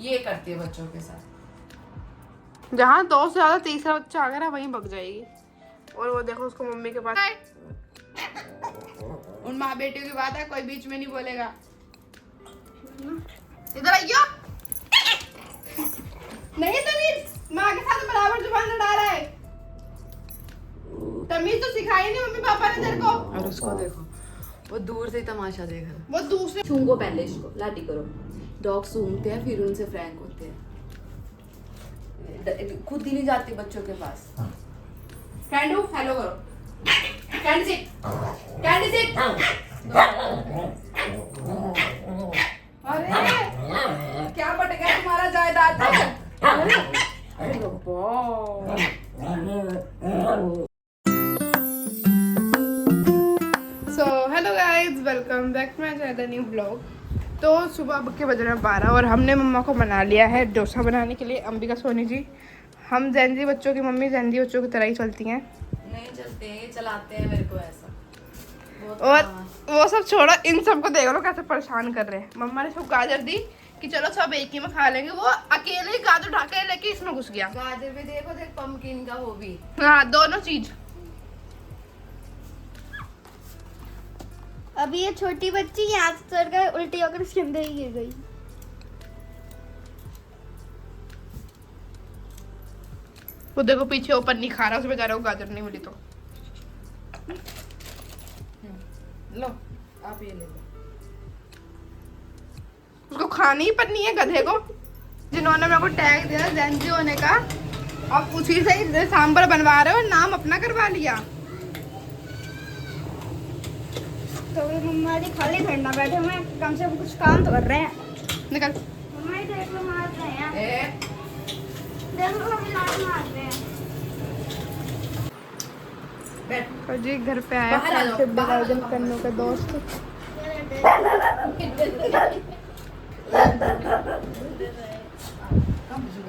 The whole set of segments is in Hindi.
ये करती है बच्चों के साथ। जहाँ 2 से ज्यादा तीसरा बच्चा आ गया वहीं भग जाएगी। और वो देखो उसको मम्मी के पास उन माँ बेटियों की बात है, कोई बीच में नहीं बोलेगा। इधर आइयो। नहीं तमीज, माँ के साथ बराबर जुबान लड़ा रहा है। तमीज तो सिखाई नहीं मम्मी पापा ने तेरे को। और उसको देखो, वो दूर से ही तमाशा देख रहा है। वो दूसरे सूंघो पहले इसको, लाठी करो। डॉग सूंघते हैं फिर उनसे फ्रैंक होते हैं। खुद ही नहीं जाती बच्चों के पास। कैंडू हेलो करो। Candy sit, Candy sit. अरे क्या पट गया तुम्हारा जायदाद है? अरे so hello guys, welcome back to my channel new blog. तो सुबह के बज रहे हैं 12 और हमने मम्मा को बना लिया है डोसा बनाने के लिए। अंबिका सोनी जी, हम जैनजी बच्चों की मम्मी जैनजी बच्चों की तरह ही चलती हैं। नहीं चलते हैं, ये चलाते हैं मेरे को ऐसा। और वो सब छोड़ो, इन सबको देख लो कैसे परेशान कर रहे हैं। मम्मा ने सब गाजर दी कि चलो सब एक ही में खा लेंगे, वो अकेले ही गाजर उठा के लेके इसमें घुस गया। गाजर भी देखो, देख पम्पकिन का वो भी। हाँ, दोनों चीज। अभी ये छोटी बच्ची यहाँ से चढ़ कर उल्टी होकर उसके अंदर ही गिर गई। वो देखो पीछे ऊपर नहीं खा रहा, उस बेचारे को गाजर नहीं मिली तो। लो आप ये ले लो। उसको खानी ही पड़नी है गधे को, जिन्होंने मेरे को टैग दिया जैनजी होने का। और उसी से ही सांबर बनवा रहे हो, नाम अपना करवा लिया। तो मम्मा जी खाली ठंडा बैठे हुए हैं, कम से कम कुछ काम तो कर रहे हैं। निकल। मम्मा जी देख लो मार रहे हैं, ए, देख लो हम लात मार रहे हैं। बैठ। तो जी घर पे आया बाहर आ जाओ, फ्रेंडशिप बाहर आ डिवीजन जाओ। करने का दोस्त।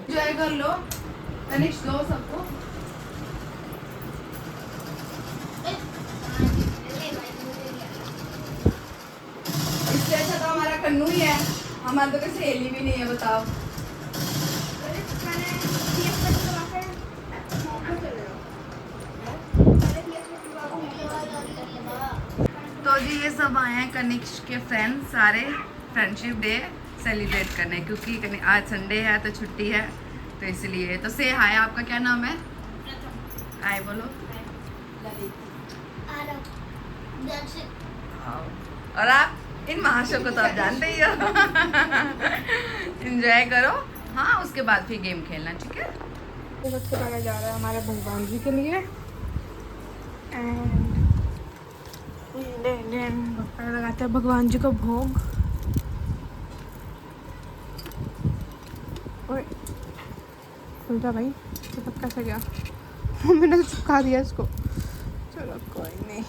एंजॉय कर लो, तनिष दो सबको। इससे अच्छा तो हमारा कन्नू ही है, हमारी तो कोई सहेली भी नहीं है, बताओ। तो जी ये सब आए हैं कनिष्क के फ्रेंड्स सारे फ्रेंडशिप डे सेलिब्रेट करने, क्योंकि आज संडे है तो छुट्टी है, तो इसलिए। तो से हाय, आपका क्या नाम है? हाय बोलो। और आप इन महाशयों को तो आप जानते ही हो। एंजॉय करो, हाँ उसके बाद फिर गेम खेलना, ठीक है। तो सबसे पहले जा रहा है हमारे भगवान जी के लिए, लगाते हैं भगवान जी को भोग। ओए खुल जा भाई, तो कैसे गया? मैंने तो चिपका दिया इसको। चलो कोई नहीं।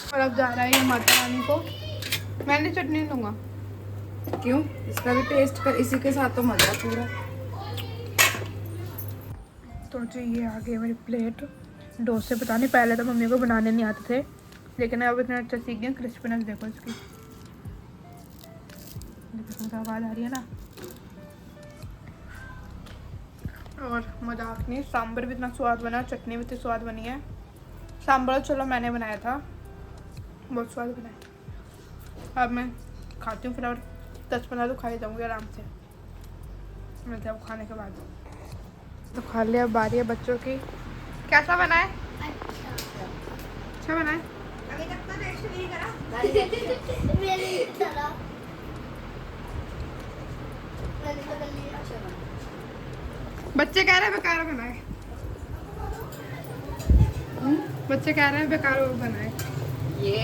और अब जा रहा है ये माता रानी को। मैंने चटनी लूँगा। क्यों? इसका भी टेस्ट कर, इसी के साथ तो मजा पूरा। तो जी ये आ गई मेरी प्लेट डोसे। पता नहीं पहले तो मम्मी को बनाने नहीं आते थे, लेकिन अब इतना अच्छा सीख गए। क्रिस्पीनेस देखो इसकी, देखो आवाज़ आ रही है ना। और मजाक नहीं, सांभर भी इतना स्वाद बना, चटनी भी इतनी स्वाद बनी है। सांभर चलो मैंने बनाया था, बहुत स्वाद बना है। अब मैं खाती हूँ, फिर और 10-15 तो खा ही जाऊँगी आराम से। मिलते हैं खाने के बाद। तो खा लिया, बारी है बच्चों की। कैसा बना है? अच्छा बना है। अभी तक तो टेस्ट नहीं करा मेरी तरह। मैंने तो कर लिया। अच्छा बना। बच्चे कह रहे हैं बेकार बना है। बच्चे कह रहे हैं बेकार बना है। ये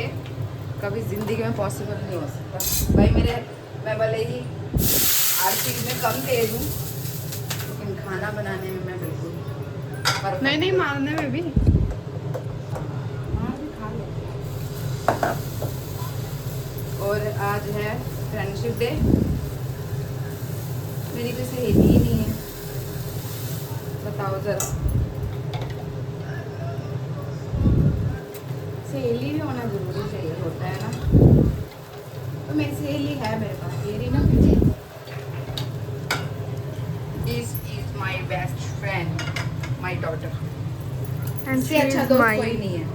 कभी जिंदगी में पॉसिबल नहीं हो सकता भाई। मैं भले ही हर चीज में कम तेज हूँ, लेकिन खाना बनाने में मैं बिल्कुल नहीं मारने में भी। हाँ भी खा आज है फ्रेंडशिप डे। मेरी कोई सहेली ही नहीं है, बताओ जरा। सहेली भी होना जरूरी चाहिए होता है ना, तो मेरी सहेली है मेरे पास, ये रही ना। This is my best friend, my daughter. इससे अच्छा दोस्त कोई नहीं है।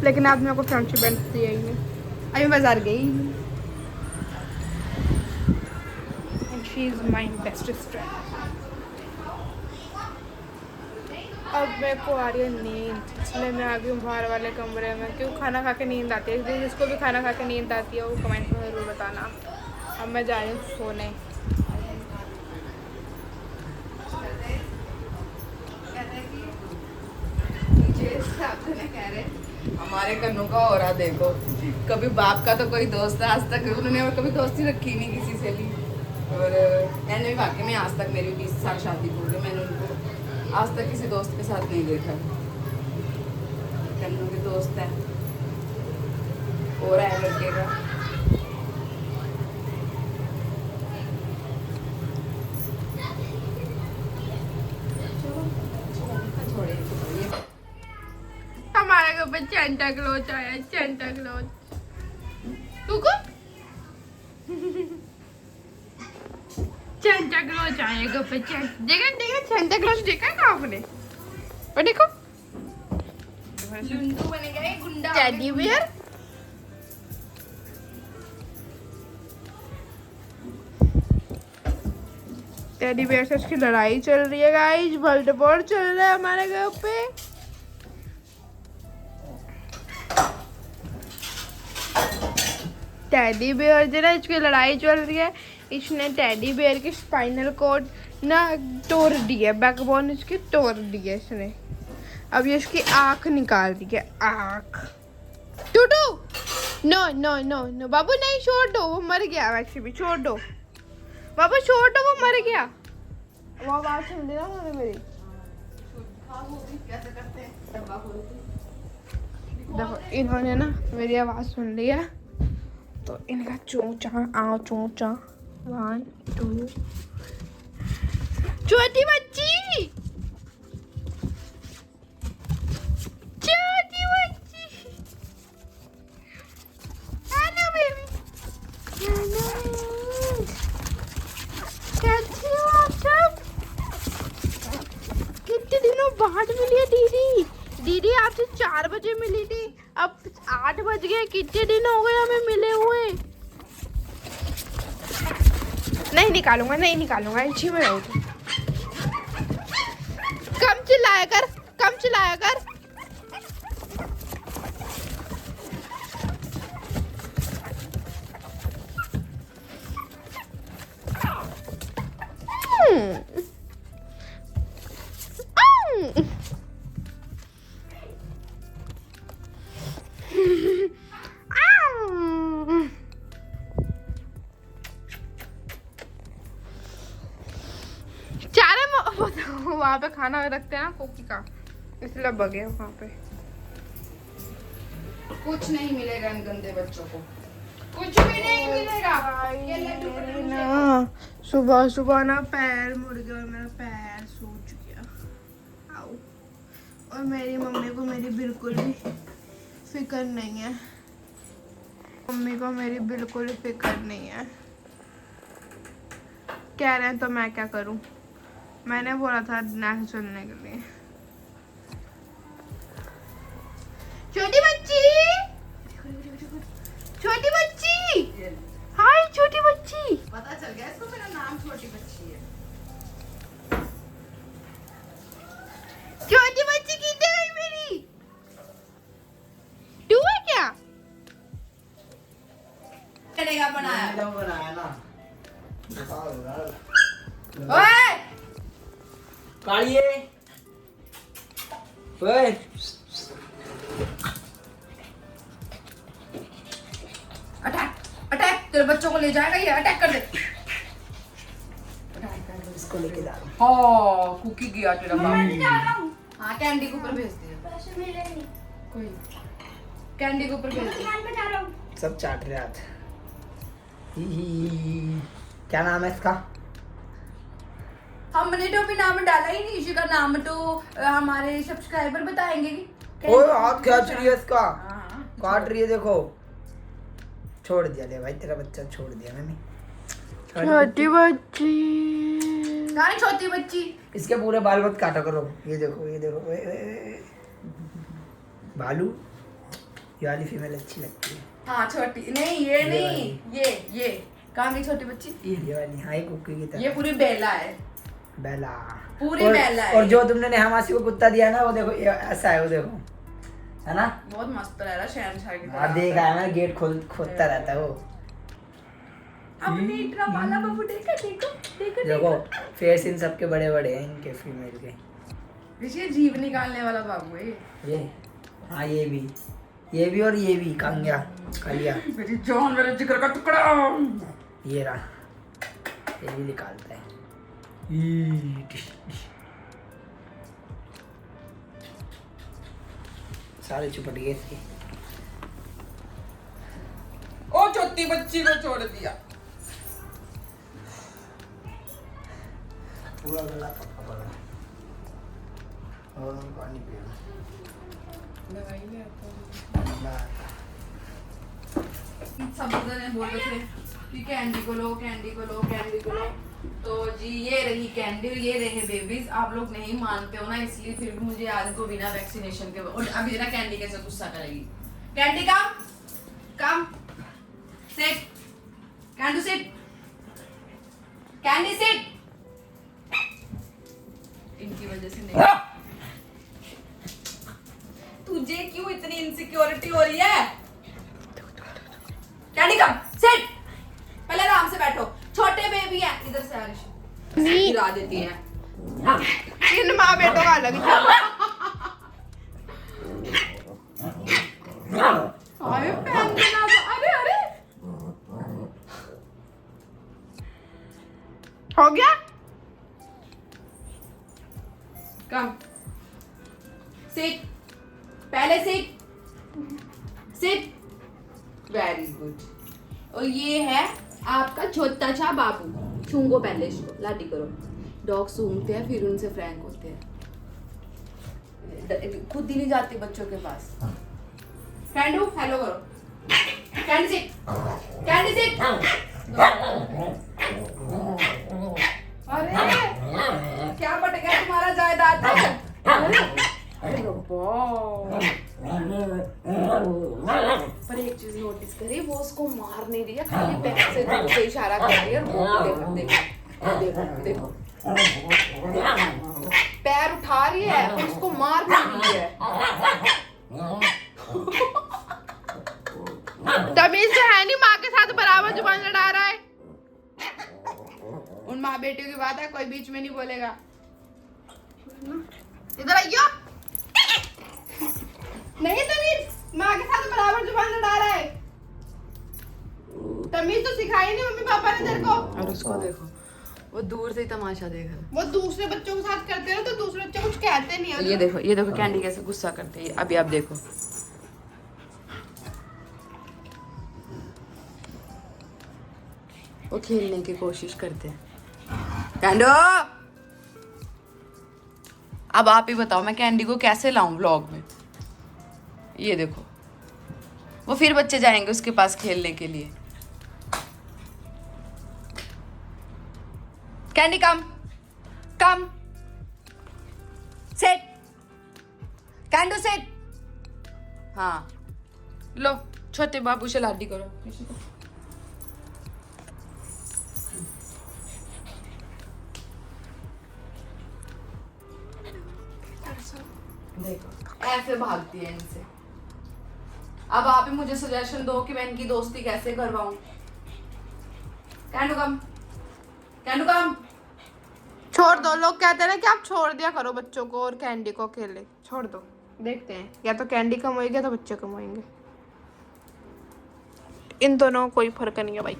लेकिन आपने मेरे को फ्रेंडशिप बैंड दिया ही नहीं। अभी बाजार गई। And she is my bestest friend. अब मेरे को आ रही है नींद, इसलिए मैं आ गई हूँ बाहर वाले कमरे में। क्यों खाना खा के नींद आती है, इस दिन जिसको भी खाना खा के नींद आती है वो कमेंट में ज़रूर बताना। अब मैं जा रही हूँ सोने। कह रहे हमारे कन्नों का हो रहा देखो, कभी बाप का तो कोई दोस्त है, आज तक उन्होंने और कभी दोस्ती रखी नहीं किसी से भी। और मैंने भी वाकई में आज तक मेरी 20 साल शादी हो गई, मैंने उनको आज तक किसी दोस्त के साथ नहीं देखा। कन्नों के दोस्त है, हो रहा है लड़के का। छोड़े हमारे घर पे सेंटा क्लॉज आया, सेंटा क्लॉज। कुकू सेंटा क्लॉज आया घर पे। देखा देखा सेंटा क्लॉज देखा है आपने? और देखो झुंडू बनेगा ये गुंडा। Teddy bear. टेडी बियर से उसकी लड़ाई चल रही है गाइस, वर्ल्ड वॉर चल रहा है हमारे घर पे। टेडी बियर जो ना इसकी लड़ाई चल रही है, इसने टेडी बियर की स्पाइनल कॉर्ड ना तोड़ दी है, बैकबोन इसकी तोड़ दी है इसने। अब ये इसकी आँख निकाल दी है, आँख। टूटू नो नो नो नो बाबू नहीं, छोड़ दो, वो मर गया। वैसे भी छोड़ दो बाबू, छोड़ दो, वो मर गया। वो आवाज सुन ली ना उन्होंने मेरी। देखो इन्होंने ना मेरी आवाज सुन ली है, तो इनका चूचा आओ चूचा। 1 2 छोटी बच्ची, छोटी बच्ची, हेलो बेबी, हेलो, कैसी हो आप सब? कितने दिनों बाद मिली है दीदी। दीदी आपसे 4 बजे मिली थी, अब 8 बज गए। कितने दिन हो गए हमें मिले हुए। नहीं निकालूंगा, नहीं निकालूंगा, इसी में रहो। कम चिल्लाया कर, कम चिल्लाया कर। वहाँ पे खाना रखते हैं ना कोकी का, इसलिए बगे वहाँ पे। कुछ नहीं मिलेगा इन गंदे बच्चों को, कुछ भी नहीं मिलेगा। ये लड्डू ना सुबह सुबह ना पैर मुड़ गया और मेरा पैर सूज गया। आओ। और मेरी मम्मी को मेरी बिल्कुल भी फिक्र नहीं है, मम्मी को मेरी बिल्कुल फिक्र नहीं है। कह रहे हैं तो मैं क्या करूं, मैंने बोला था नाक चलने के लिए। छोटी बच्ची, छोटी बच्ची, हाय छोटी बच्ची। पता चल गया इसको मेरा नाम छोटी बच्ची है। छोटी बच्ची कितने गई मेरी? तू है क्या? चलेगा बनाया ना ओए कालिए ओए अटैक अटैक, तेरे बच्चों को ले जाएगा ये, अटैक कर दे। इसको लेके जा रहा हाँ कुकी गया तेरा मैं बाप। तो जा रहा हूँ। हाँ कैंडी के ऊपर भेज दिया, पैसे मिले नहीं। कोई कैंडी के ऊपर भेज दिया। दुकान पे जा रहा हूँ। सब चाट रहे हाथ। क्या नाम है इसका? हमने तो अभी नाम डाला ही नहीं, इसी का नाम तो हमारे सब्सक्राइबर बताएंगे कि ओए हाथ खींच रही है इसका, हाँ, काट रही है देखो। छोड़ दिया ले भाई, तेरा बच्चा छोड़ दिया मैंने। छोटी बच्ची। कहाँ है छोटी बच्ची? इसके पूरे बाल मत काटा करो। ये देखो ये देखो, भालू ये वाली फीमेल अच्छी लगती है। हाँ छोटी नहीं, ये नहीं, ये कहाँ गई छोटी बच्ची? ये वाली, हाँ, एक कुक्की की तरह। ये पूरी बेला है, बेला, पूरी और, बेला है। और जो तुमने नेहामासी को कुत्ता दिया ना, वो देखो ये ऐसा है, वो देखो, है ना? बहुत मस्त रह रहा, शहनशाह की हाँ देखा है मैंने, गेट खोलता रहता है वो। अपने इतना वाला बाबू देखो देखो देखो देखो फेस इन सबके बड़े बड़े हैं, इनके फीमेल के। ये जीव निकालने वाला बाबू है ये, हाँ ये भी और ये भी कांगिया कालिया। मेरी जान, मेरे जिगर का टुकड़ा। ये रहा, ये भी निकालता है। सारे चुपट गए इसके। ओ छोटी बच्ची को छोड़ दिया। पूरा गला पक्का पड़ा और पानी पिया। सब ने बोल रहे थे कि कैंडी को लो, कैंडी को लो, कैंडी को लो। तो जी ये रही कैंडी, ये रहे बेबीज। आप लोग नहीं मानते हो ना, इसलिए फिर भी मुझे आज को बिना वैक्सीनेशन के। और अभी ना कैंडी कैसे गुस्सा करेगी। कैंडी कम सिट, कैंडू सिट, कैंडी सिट। इनकी वजह से नहीं। तुझे क्यों इतनी इनसिक्योरिटी हो रही है? कैंडी कम सिट, पहले आराम से बैठो, छोटे बेबी है। इधर से आरिश गिरा देती है। इन माँ बेटों का अलग ही चल। अरे पहन देना, अरे हो गया। कम सिट, पहले सिट, वेरी गुड। और ये है आपका छोटा सा बाबू। सूंघो पहले इसको, लाडी करो। डॉग सूंघते हैं फिर उनसे फ्रैंक होते हैं, खुद ही नहीं जाते बच्चों के पास। कैंडू हेलो करो, कैंडी सिट, कैंडी सिट। अरे क्या बट गया तुम्हारा जायदाद? पर एक चीज नोटिस करी, वो उसको मार नहीं रही है, खाली पैर से दूर से इशारा कर रही है। और देखो पैर उठा रही है, पर उसको मार नहीं रही है। तमीज से है नहीं, माँ के साथ बराबर जुबान लड़ा रहा है। उन माँ बेटियों की बात है, कोई बीच में नहीं बोलेगा। इधर आइयो। नहीं तमीज, माँ के साथ बराबर जुबान लड़ा रहा है। तमीज तो सिखाई नहीं मम्मी पापा ने तेरे को। और उसको देखो, वो दूर से ही तमाशा देख रहा है। वो दूसरे बच्चों के साथ करते रहो तो दूसरे बच्चे कुछ कहते नहीं है। ये देखो कैंडी कैसे गुस्सा करती है। अभी आप देखो, वो खेलने की कोशिश करते हैं। कैंडो, अब आप ही बताओ, मैं कैंडी को कैसे लाऊं व्लॉग में? ये देखो, वो फिर बच्चे जाएंगे उसके पास खेलने के लिए। कैंडी कम सेट, कैंडू सेट। हाँ लो, छोटे बाबू से लाडी करो। देखो ऐसे भागती है इनसे। अब आप ही मुझे सजेशन दो कि मैं इनकी दोस्ती कैसे करवाऊं। कैंडू कम छोड़ दो। लोग कहते हैं ना कि आप छोड़ दिया करो बच्चों को और कैंडी को अकेले। छोड़ दो, देखते हैं, या तो कैंडी कमाएगी या तो बच्चे कमाएंगे। इन दोनों कोई फर्क नहीं है भाई।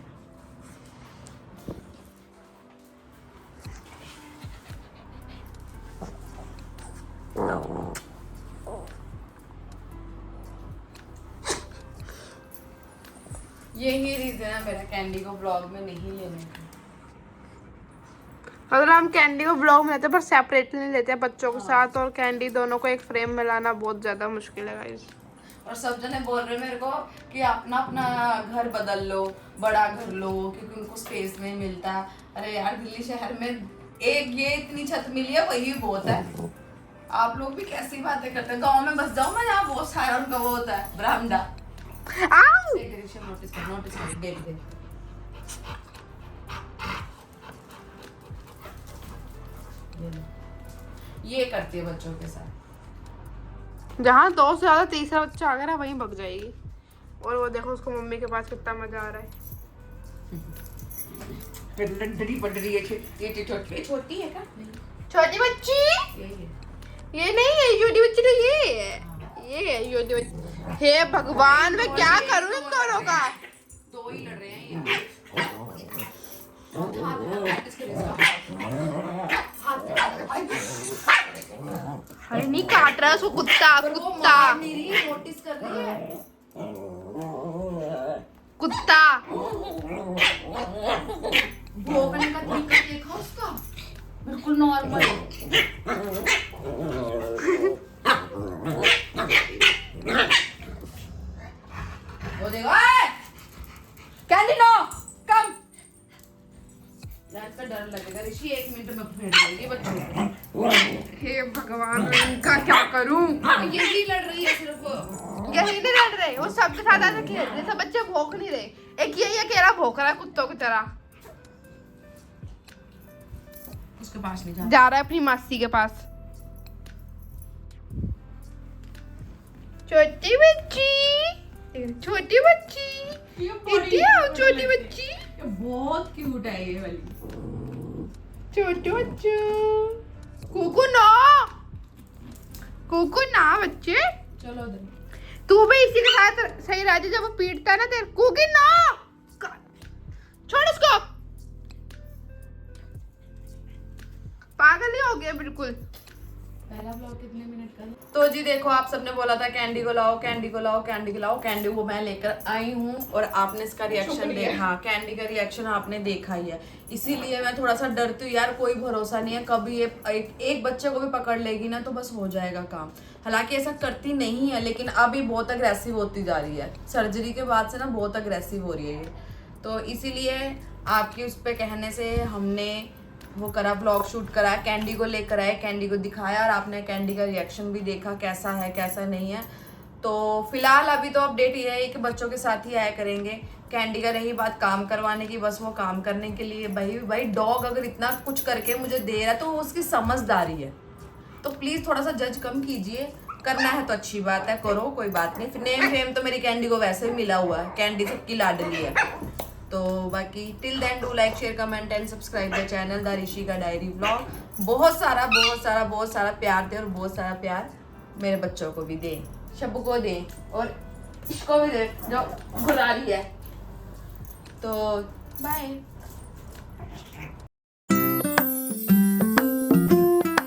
यही रीजन है मेरा कैंडी को ब्लॉग में नहीं लेने का। अगर हम कैंडी को ब्लॉग में लेते हैं पर सेपरेटली नहीं लेते हैं बच्चों के साथ, और कैंडी दोनों को एक फ्रेम में लाना बहुत ज्यादा मुश्किल है गाइस। और सब जने बोल रहे मेरे को कि अपना अपना घर बदल लो, बड़ा घर लो, क्योंकि उनको स्पेस नहीं मिलता। अरे यार दिल्ली शहर में एक ये इतनी छत मिली है वही बहुत है। आप लोग भी कैसी बातें करते हैं। गांव में बस जाओ मैं, यहाँ बहुत सारा उनका वो होता है बरामदा। आओ नोटिस कर देख। ये करती है बच्चों के साथ। जहाँ 2 से ज्यादा तीसरा बच्चा आ गया ना वहीं भग जाएगी। और वो देखो उसको मम्मी के पास कितना मजा आ रहा है। बड़ी है छोटी है क्या? छोटी बच्ची ये नहीं है, छोटी बच्ची तो ये है छोटी बच्ची। हे भगवान मैं क्या करूँ इन दोनों का। दो ही लड़ रहे हैं ये। अरे नहीं काट रहा है उसको कुत्ता मेरी नोटिस कर रही है। कुत्ता। भोगने का तरीका देखा उसका, बिल्कुल नॉर्मल। वो देखो कैंडी नो कम। यार इसका डर लगेगा ऋषि, 1 मिनट में फेंट देगी बच्चों को। हे भगवान मैं इनका क्या करूं। यही लड़ रही है सिर्फ। यही नहीं लड़ रहे, वो सबके साथ ऐसे खेल रहे, सब बच्चे भौंक नहीं रहे। एक ये अकेला भौंक रहा है कुत्तों की तरह। उसके पास नहीं जा रहा है अपनी मासी के पास। छोटी बच्ची छोटी बच्ची छोटी बच्ची बहुत क्यूट है ये वाली। छोटू बच्चू कुकू ना बच्चे। चलो उधर। तू भी इसी के साथ सही रहती जब वो पीटता है ना तेरे। कुकी ना छोड़ इसको, पागल ही हो गया बिल्कुल। पहला ब्लॉग कितने मिनट का है? तो जी देखो आप सबने बोला था कैंडी को लाओ कैंडी को लाओ कैंडी को लाओ। कैंडी को मैं लेकर आई हूँ और आपने इसका रिएक्शन देखा। कैंडी का रिएक्शन आपने देखा ही है, इसीलिए मैं थोड़ा सा डरती हूँ यार। कोई भरोसा नहीं है, कभी ये एक बच्चे को भी पकड़ लेगी ना तो बस हो जाएगा काम। हालांकि ऐसा करती नहीं है लेकिन अभी बहुत अग्रेसिव होती जा रही है। सर्जरी के बाद से ना बहुत अग्रेसिव हो रही है ये। तो इसीलिए आपके उस पर कहने से हमने वो करा, ब्लॉग शूट करा, कैंडी को लेकर आए, कैंडी को दिखाया और आपने कैंडी का रिएक्शन भी देखा कैसा है कैसा नहीं है। तो फिलहाल अभी तो अपडेट ये है कि बच्चों के साथ ही आया करेंगे। कैंडी का रही बात काम करवाने की, बस वो काम करने के लिए भाई डॉग अगर इतना कुछ करके मुझे दे रहा है तो वो उसकी समझदारी है। तो प्लीज़ थोड़ा सा जज कम कीजिए। करना है तो अच्छी बात है, करो, कोई बात नहीं। नेम फेम तो मेरी कैंडी को वैसे ही मिला हुआ है, कैंडी सबकी लाडली है। तो बाकी till then do like share comment and subscribe the channel the Rishi का डायरी व्लॉग। बहुत सारा प्यार दे और बहुत सारा प्यार मेरे बच्चों को भी दे, शब्बू को दे और इसको भी दे जो गुलारी है। तो बाय।